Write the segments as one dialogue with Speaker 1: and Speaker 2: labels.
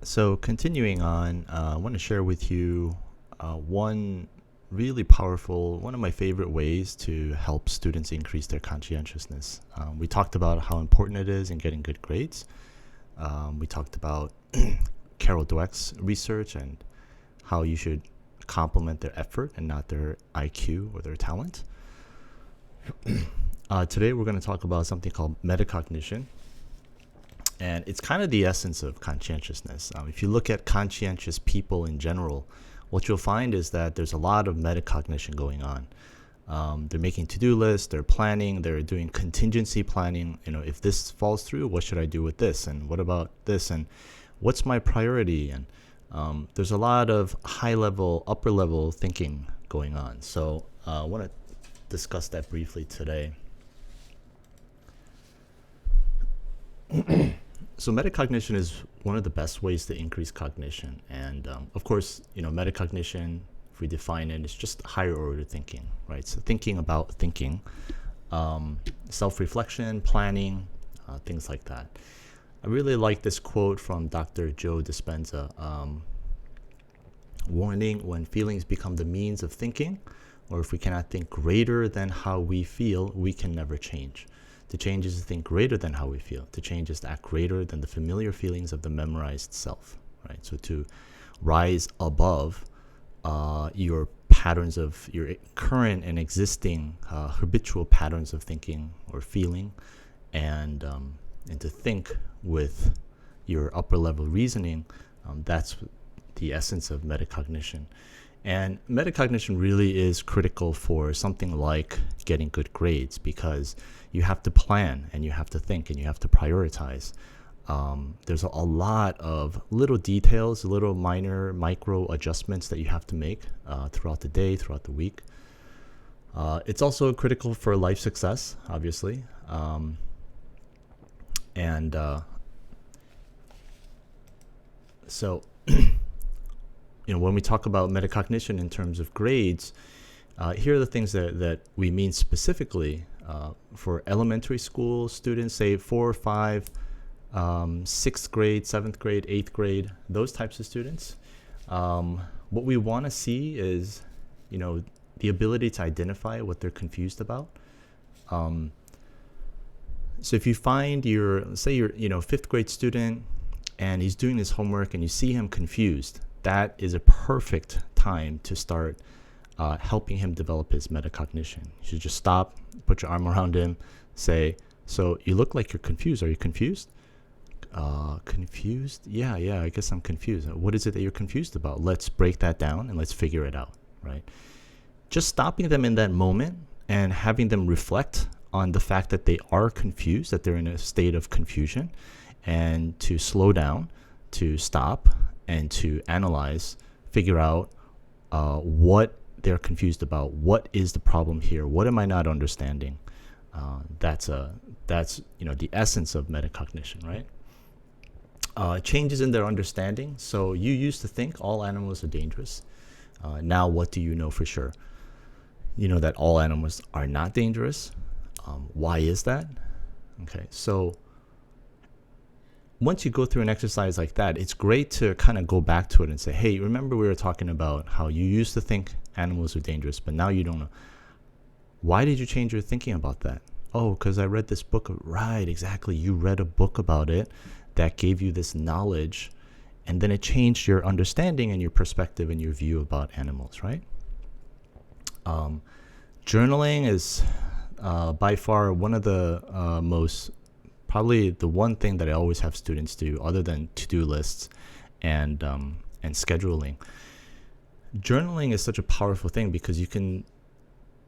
Speaker 1: So continuing on, I want to share with you one really powerful, one of my favorite ways to help students increase their conscientiousness. We talked about how important it is in getting good grades. We talked about Carol Dweck's research and how you should complement their effort and not their IQ or their talent. Today we're going to talk about something called metacognition. And it's kind of the essence of conscientiousness. If you look at conscientious people in general, what you'll find is that there's a lot of metacognition going on. They're making to-do lists, they're planning, they're doing contingency planning. If this falls through, what should I do with this? And what about this? And what's my priority? And there's a lot of high-level, upper-level thinking going on. So I want to discuss that briefly today. So metacognition is one of the best ways to increase cognition. And of course, metacognition, if we define it, is just higher order thinking, right? So thinking about thinking, self-reflection, planning, things like that. I really like this quote from Dr. Joe Dispenza. Warning: when feelings become the means of thinking, or if we cannot think greater than how we feel, we can never change. To change is to think greater than how we feel. To change is to act greater than the familiar feelings of the memorized self, right? So to rise above your patterns of your current and existing habitual patterns of thinking or feeling, and to think with your upper level reasoning, that's the essence of metacognition. And metacognition really is critical for something like getting good grades, because you have to plan and you have to think and you have to prioritize. There's a lot of little details, little minor micro adjustments that you have to make throughout the day, throughout the week. It's also critical for life success, obviously. So when we talk about metacognition in terms of grades, here are the things that we mean specifically for elementary school students, say 4 or 5, 6th grade, 7th grade, 8th grade, those types of students. What we want to see is, the ability to identify what they're confused about. So if you find say you're 5th grade student and he's doing his homework and you see him confused, that is a perfect time to start helping him develop his metacognition. You should just stop, put your arm around him, say, "So you look like you're confused. Are you confused?" Confused? Yeah, I guess I'm confused. What is it that you're confused about? Let's break that down and let's figure it out, right? Just stopping them in that moment and having them reflect on the fact that they are confused, that they're in a state of confusion, and to slow down, to stop, and to analyze, figure out what they're confused about. What is the problem here? What am I not understanding? That's the essence of metacognition, right? Changes in their understanding. So you used to think all animals are dangerous. Now what do you know for sure? You know that all animals are not dangerous. Why is that? Okay, so once you go through an exercise like that, it's great to kind of go back to it and say, hey, remember we were talking about how you used to think animals are dangerous, but now you don't know. Why did you change your thinking about that? Oh, because I read this book. Right, exactly. You read a book about it that gave you this knowledge, and then it changed your understanding and your perspective and your view about animals, right? Journaling is by far one of the probably the one thing that I always have students do, other than to-do lists and scheduling. Journaling is such a powerful thing because you can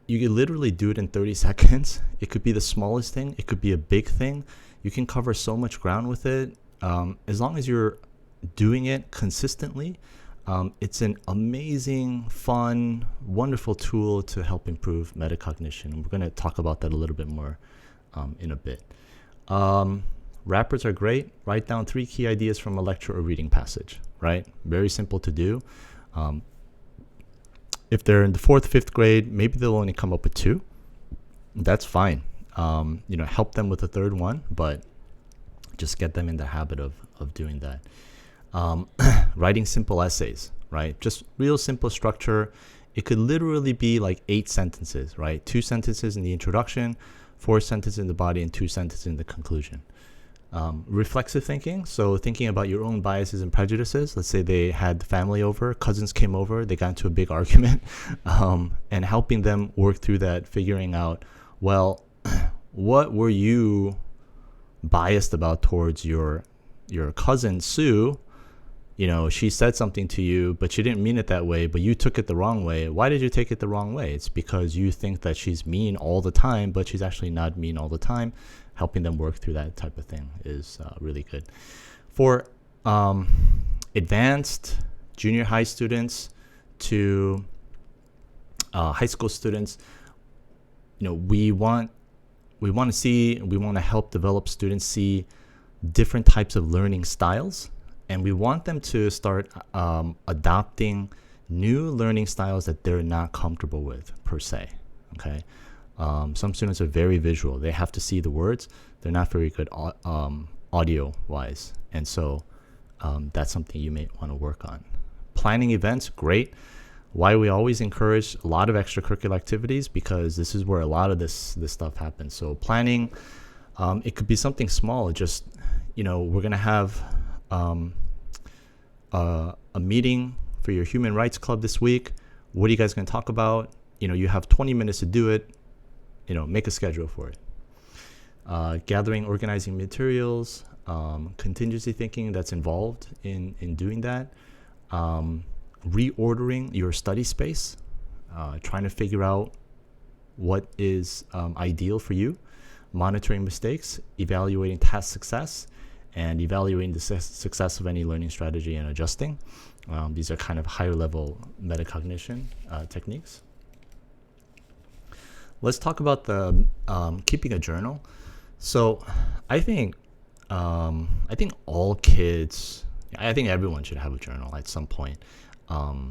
Speaker 1: literally do it in 30 seconds. It could be the smallest thing. It could be a big thing. You can cover so much ground with it. As long as you're doing it consistently, it's an amazing, fun, wonderful tool to help improve metacognition. We're going to talk about that a little bit more in a bit. Rappers are great. Write down 3 key ideas from a lecture or reading passage, right? Very simple to do. If they're in the 4th, 5th grade, maybe they'll only come up with 2. That's fine. Help them with the 3rd one, but just get them in the habit of doing that. Writing simple essays, right? Just real simple structure. It could literally be like 8 sentences, right? 2 sentences in the introduction, 4 sentences in the body, and 2 sentences in the conclusion. Reflexive thinking, so thinking about your own biases and prejudices. Let's say they had the family over, cousins came over, they got into a big argument, and helping them work through that, figuring out, well, what were you biased about towards your cousin Sue? You know, she said something to you, but she didn't mean it that way, but you took it the wrong way. Why did you take it the wrong way? It's because you think that she's mean all the time, but she's actually not mean all the time. Helping them work through that type of thing is really good. For advanced junior high students to high school students, you know, we want to help develop students see different types of learning styles. And we want them to start adopting new learning styles that they're not comfortable with, per se. Okay, some students are very visual; they have to see the words. They're not very good audio-wise, and so that's something you may want to work on. Planning events, great. Why we always encourage a lot of extracurricular activities, because this is where a lot of this stuff happens. So planning, it could be something small. Just, you know, we're gonna have a meeting for your human rights club this week. What are you guys going to talk about? You know, you have 20 minutes to do it. You know, make a schedule for it. Gathering, organizing materials, contingency thinking that's involved in doing that. Reordering your study space, trying to figure out what is ideal for you. Monitoring mistakes, evaluating task success, and evaluating the success of any learning strategy and adjusting. These are kind of higher level metacognition techniques. Let's talk about the keeping a journal. So I think all kids, I think everyone should have a journal at some point.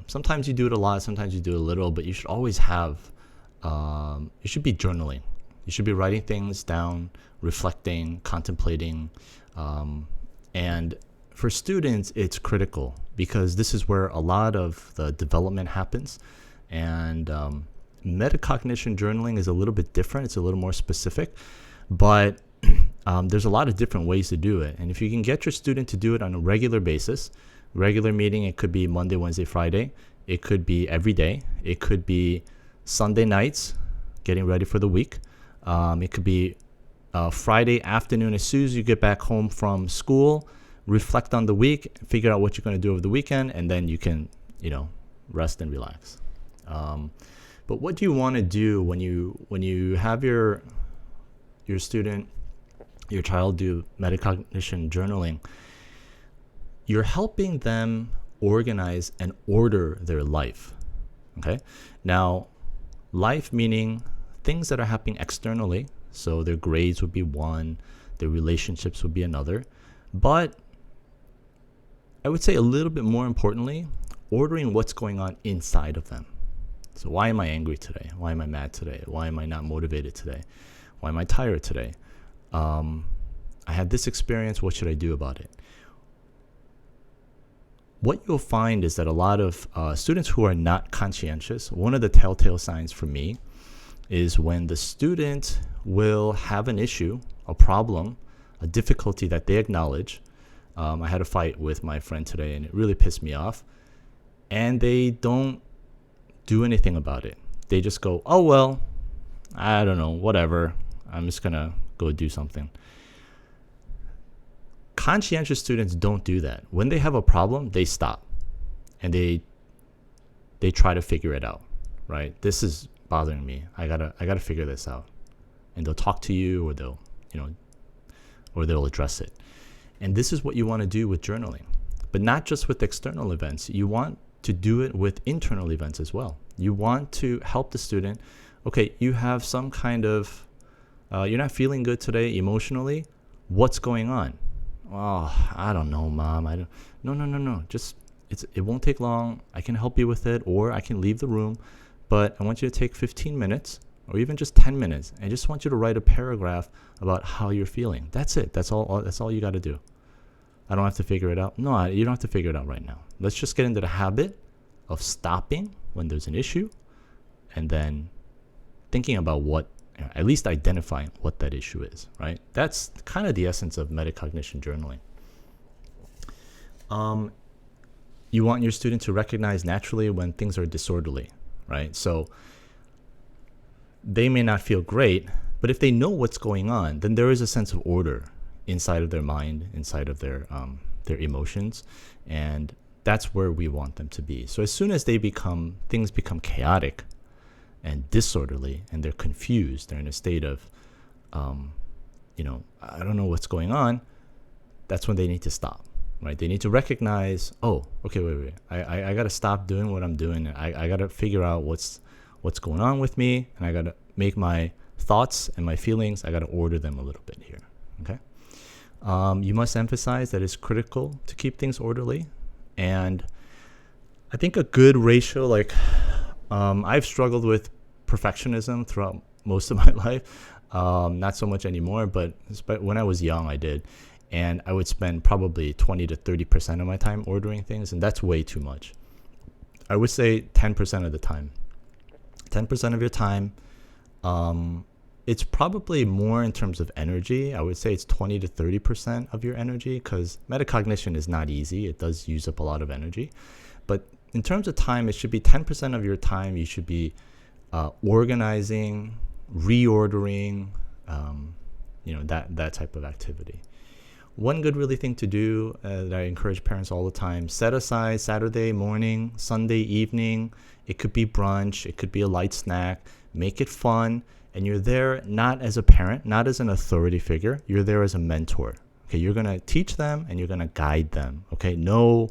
Speaker 1: Sometimes you do it a lot, sometimes you do it a little, but you should always have, you should be journaling. You should be writing things down, reflecting, contemplating. And for students, it's critical because this is where a lot of the development happens. And metacognition journaling is a little bit different. It's a little more specific, but there's a lot of different ways to do it. And if you can get your student to do it on a regular basis, regular meeting, it could be Monday, Wednesday, Friday. It could be every day. It could be Sunday nights, getting ready for the week. It could be Friday afternoon, as soon as you get back home from school, reflect on the week, figure out what you're going to do over the weekend, and then you can, rest and relax. But what do you want to do when you have your student, your child do metacognition journaling? You're helping them organize and order their life. Okay? Now, life meaning things that are happening externally. So their grades would be one, their relationships would be another. But I would say a little bit more importantly, ordering what's going on inside of them. So why am I angry today? Why am I mad today? Why am I not motivated today? Why am I tired today? I had this experience. What should I do about it? What you'll find is that a lot of students who are not conscientious, one of the telltale signs for me is when the student will have an issue, a problem, a difficulty that they acknowledge. I had a fight with my friend today and it really pissed me off. And they don't do anything about it. They just go, oh, well, I don't know, whatever. I'm just going to go do something. Conscientious students don't do that. When they have a problem, they stop and they try to figure it out, right? This is bothering me. I gotta figure this out. And they'll talk to you, or they'll address it. And this is what you want to do with journaling, but not just with external events. You want to do it with internal events as well. You want to help the student. Okay, you have some kind of, you're not feeling good today emotionally. What's going on? Oh, I don't know, Mom. No. Just it won't take long. I can help you with it, or I can leave the room. But I want you to take 15 minutes, or even just 10 minutes. I just want you to write a paragraph about how you're feeling. That's it. That's all you got to do. I don't have to figure it out. No, you don't have to figure it out right now. Let's just get into the habit of stopping when there's an issue and then thinking about at least identifying what that issue is, right? That's kind of the essence of metacognition journaling. You want your student to recognize naturally when things are disorderly, right? So they may not feel great, but if they know what's going on, then there is a sense of order inside of their mind, inside of their emotions, and that's where we want them to be. So as soon as things become chaotic and disorderly, and they're confused, they're in a state of, I don't know what's going on, that's when they need to stop, right? They need to recognize, oh, okay, wait. I got to stop doing what I'm doing. I got to figure out what's going on with me, and I got to make my thoughts and my feelings, I got to order them a little bit here, okay? You must emphasize that it's critical to keep things orderly. And I think a good ratio, I've struggled with perfectionism throughout most of my life. Not so much anymore, but when I was young, I did. And I would spend probably 20 to 30% of my time ordering things, and that's way too much. I would say 10% of the time. 10% of your time, it's probably more in terms of energy. I would say it's 20 to 30% of your energy, because metacognition is not easy. It does use up a lot of energy. But in terms of time, it should be 10% of your time. You should be organizing, reordering, that type of activity. One good really thing to do that I encourage parents all the time, set aside Saturday morning, Sunday evening. It could be brunch. It could be a light snack. Make it fun. And you're there not as a parent, not as an authority figure. You're there as a mentor. Okay, you're going to teach them and you're going to guide them. Okay, no,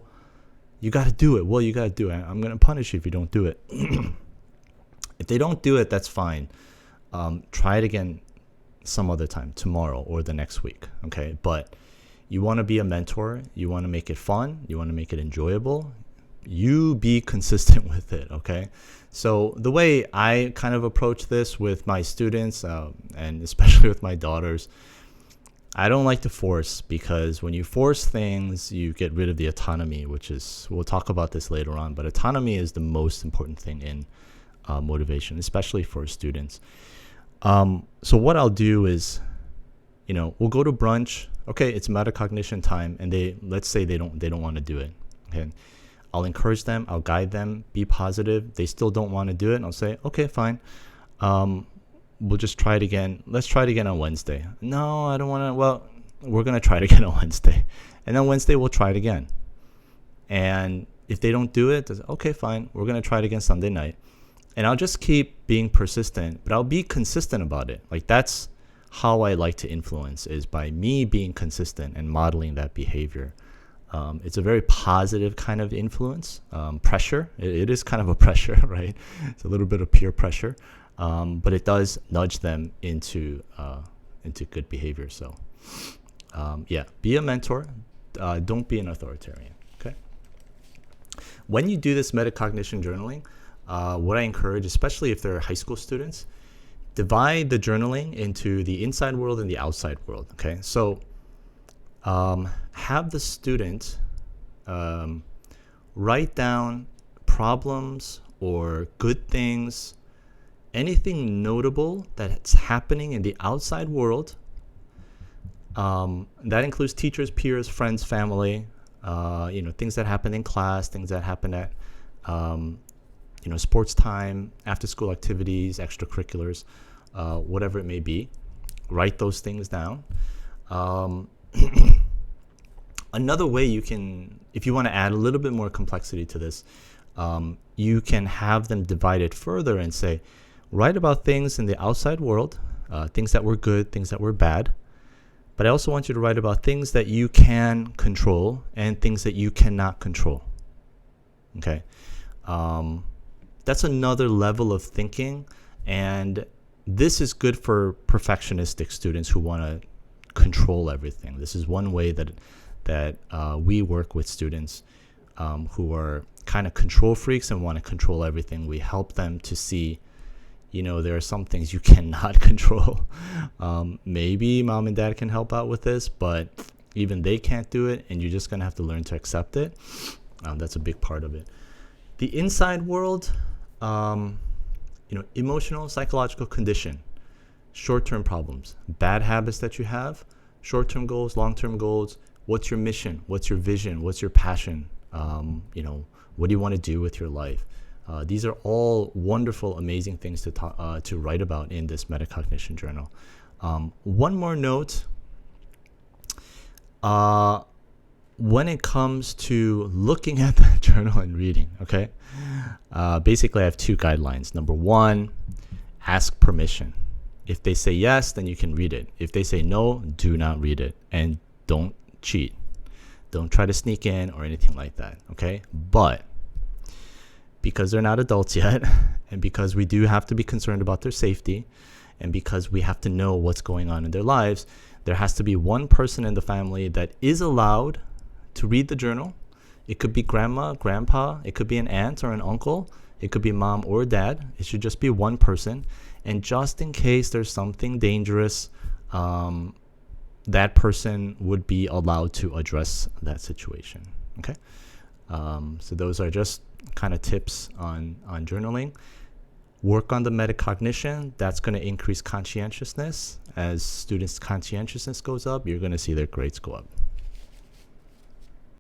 Speaker 1: you got to do it. Well, you got to do it. I'm going to punish you if you don't do it. If they don't do it, that's fine. Try it again some other time, tomorrow or the next week. Okay, but you want to be a mentor. You want to make it fun. You want to make it enjoyable. You be consistent with it, okay? So the way I kind of approach this with my students, and especially with my daughters, I don't like to force, because when you force things, you get rid of the autonomy, which is, we'll talk about this later on, but autonomy is the most important thing in motivation, especially for students. So what I'll do is, we'll go to brunch. Okay, it's metacognition time, and let's say they don't want to do it. Okay. I'll encourage them. I'll guide them. Be positive. They still don't want to do it. And I'll say, okay, fine. We'll just try it again. Let's try it again on Wednesday. No, I don't want to. Well, we're going to try it again on Wednesday. And then Wednesday, we'll try it again. And if they don't do it, okay, fine. We're going to try it again Sunday night. And I'll just keep being persistent, but I'll be consistent about it. That's how I like to influence, is by me being consistent and modeling that behavior. It's a very positive kind of influence. Pressure, it is kind of a pressure, right? It's a little bit of peer pressure, but it does nudge them into good behavior. So, be a mentor. Don't be an authoritarian. Okay. When you do this metacognition journaling, what I encourage, especially if they're high school students, divide the journaling into the inside world and the outside world. Okay, so have the student write down problems or good things, anything notable that's happening in the outside world. That includes teachers, peers, friends, family, things that happen in class, things that happen at sports time, after school activities, extracurriculars, whatever it may be. Write those things down. Another way you can, if you want to add a little bit more complexity to this, you can have them divide it further and say, write about things in the outside world, things that were good, things that were bad. But I also want you to write about things that you can control and things that you cannot control. Okay. That's another level of thinking. And this is good for perfectionistic students who want to control everything. This is one way that we work with students who are kind of control freaks and want to control everything. We help them to see, there are some things you cannot control. Maybe mom and dad can help out with this, but Even they can't do it, and you're just going to have to learn to accept it. That's a big part of it. The inside world, emotional, psychological condition, short-term problems, bad habits that you have, short-term goals, long-term goals. What's your mission? What's your vision? What's your passion? What do you want to do with your life? These are all wonderful, amazing things to write about in this metacognition journal. One more note. When it comes to looking at the journal and reading, okay? Basically, I have two guidelines. Number one, ask permission. If they say yes, then you can read it. If they say no, do not read it. And don't cheat. Don't try to sneak in or anything like that, okay? But because they're not adults yet, and because we do have to be concerned about their safety, and because we have to know what's going on in their lives, there has to be one person in the family that is allowed to read the journal. It could be grandma, grandpa, it could be an aunt or an uncle, it could be mom or dad. It should just be one person. And just in case there's something dangerous, that person would be allowed to address that situation. Okay, so those are just kind of tips on journaling. Work on the metacognition. That's going to increase conscientiousness. As students' conscientiousness goes up, you're going to see their grades go up.